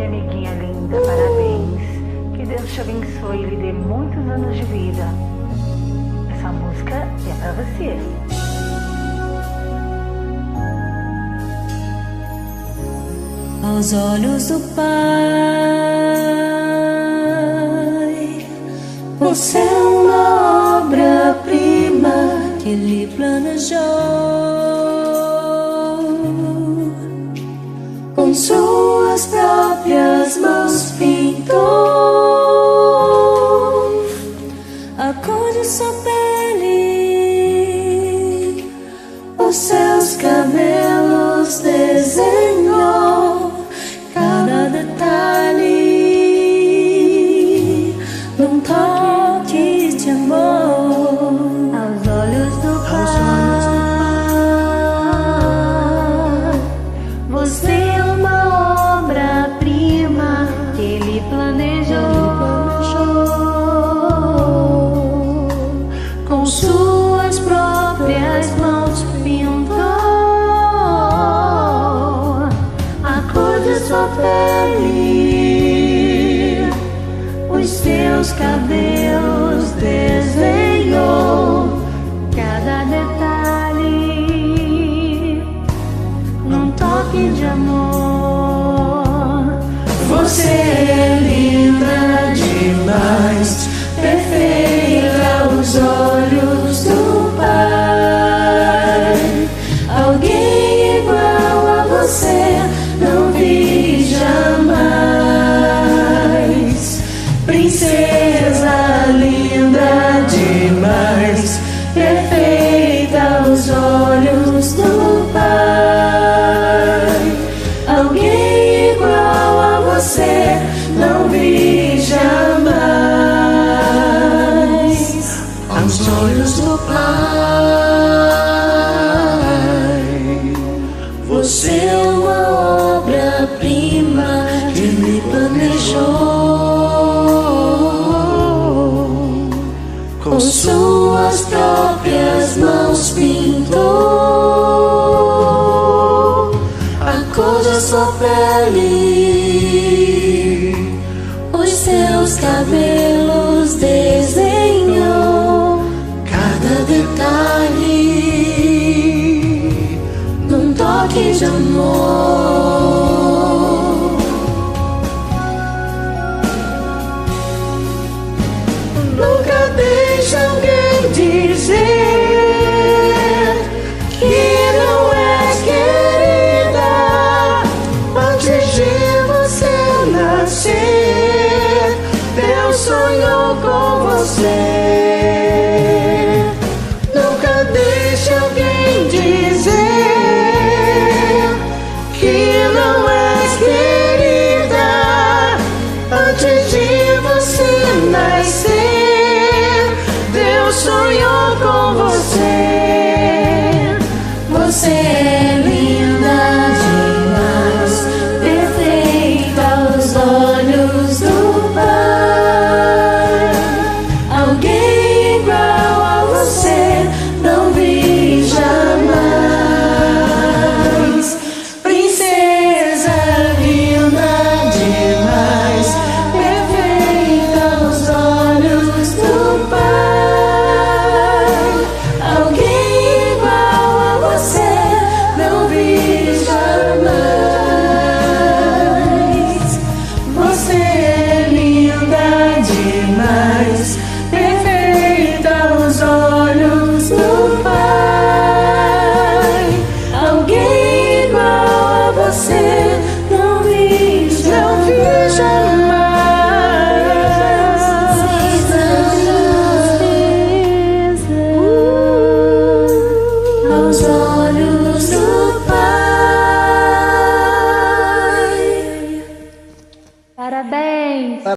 minha amiguinha linda, parabéns. Que Deus te abençoe e lhe dê muitos anos de vida. Essa música é pra você. Aos olhos do Pai, você é uma obra-prima que Ele planejou. Com suas próprias mãos pintou a cor de sua pele, os seus cabelos desenhou cada detalhe num toque de amor. Aos olhos do Pai, você é uma obra-prima que Ele planejou. Com suas próprias mãos pintou a cor de sua pele, os seus cabelos desenhou cada detalhe num toque de amor. Você é linda demais, perfeita aos olhos do Pai. Alguém igual a você não vi jamais. Princesa linda demais, perfeita aos olhos do Pai. Alguém igual a você não vi jamais. Aos olhos do Pai, você é uma obra-prima que Ele planejou. Com suas próprias mãos pintou a cor da sua pele, os seus cabelos desenhou cada detalhe num toque de amor. Nunca deixe alguém dizer que não és querida antes de você nascer. Deus sonhou com você. Nunca deixe alguém dizer que não és querida antes de você nascer. Deus sonhou com você.